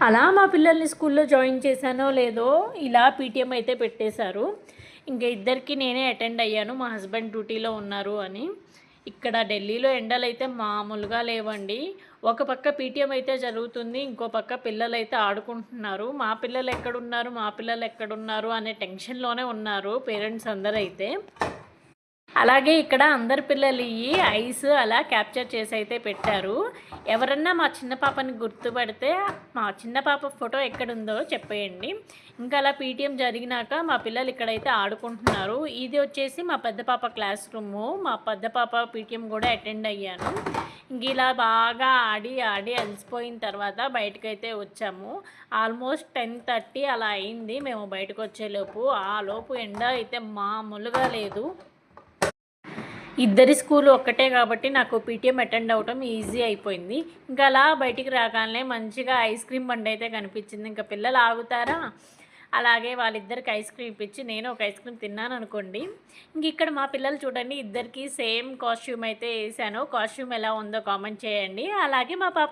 అలా మా పిల్లల్ని స్కూల్లో జాయిన్ చేశానో లేదో ఇలా పీటీఎం అయితే పెట్టేశారు. ఇంక ఇద్దరికి నేనే అటెండ్ అయ్యాను. మా హస్బెండ్ డ్యూటీలో ఉన్నారు అని. ఇక్కడ ఢిల్లీలో ఎండలైతే మామూలుగా లేవండి. ఒక పక్క పీటీఎం అయితే జరుగుతుంది. ఇంకో పక్క పిల్లలైతే ఆడుకుంటున్నారు. మా పిల్లలు ఎక్కడున్నారు అనే టెన్షన్‌లోనే ఉన్నారు పేరెంట్స్ అందరైతే. అలాగే ఇక్కడ అందరి పిల్లలియి ఐస్ అలా క్యాప్చర్ చేసి అయితే పెట్టారు. ఎవరన్నా మా చిన్న పాపని గుర్తుపడితే మా చిన్న పాప ఫోటో ఎక్కడుందో చెప్పేయండి. ఇంకా అలా పీటీఎం జరిగినాక మా పిల్లలు ఇక్కడైతే ఆడుకుంటున్నారు. ఇది వచ్చేసి మా పెద్ద పాప క్లాస్ రూము. మా పెద్ద పాప పీటీఎం కూడా అటెండ్ అయ్యాను. ఇంక ఇలా బాగా ఆడి ఆడి అలసిపోయిన తర్వాత బయటకైతే వచ్చాము. ఆల్మోస్ట్ 10:30 అలా అయింది మేము బయటకు వచ్చేలోపు. ఆ లోపు ఎండ అయితే మామూలుగా లేదు. ఇద్దరి స్కూలు ఒక్కటే కాబట్టి నాకు పీటీఎం అటెండ్ అవ్వటం ఈజీ అయిపోయింది. ఇంకా అలా బయటికి రాగానే మంచిగా ఐస్ క్రీమ్ బండి అయితే కనిపించింది. ఇంకా పిల్లలు ఆగుతారా, అలాగే వాళ్ళిద్దరికి ఐస్ క్రీమ్ ఇప్పించి నేను ఒక ఐస్ క్రీమ్ తిన్నాను అనుకోండి. ఇంక ఇక్కడ మా పిల్లలు చూడండి, ఇద్దరికి సేమ్ కాస్ట్యూమ్ అయితే వేసాను. కాస్ట్యూమ్ ఎలా ఉందో కామెంట్ చేయండి. అలాగే మా పాప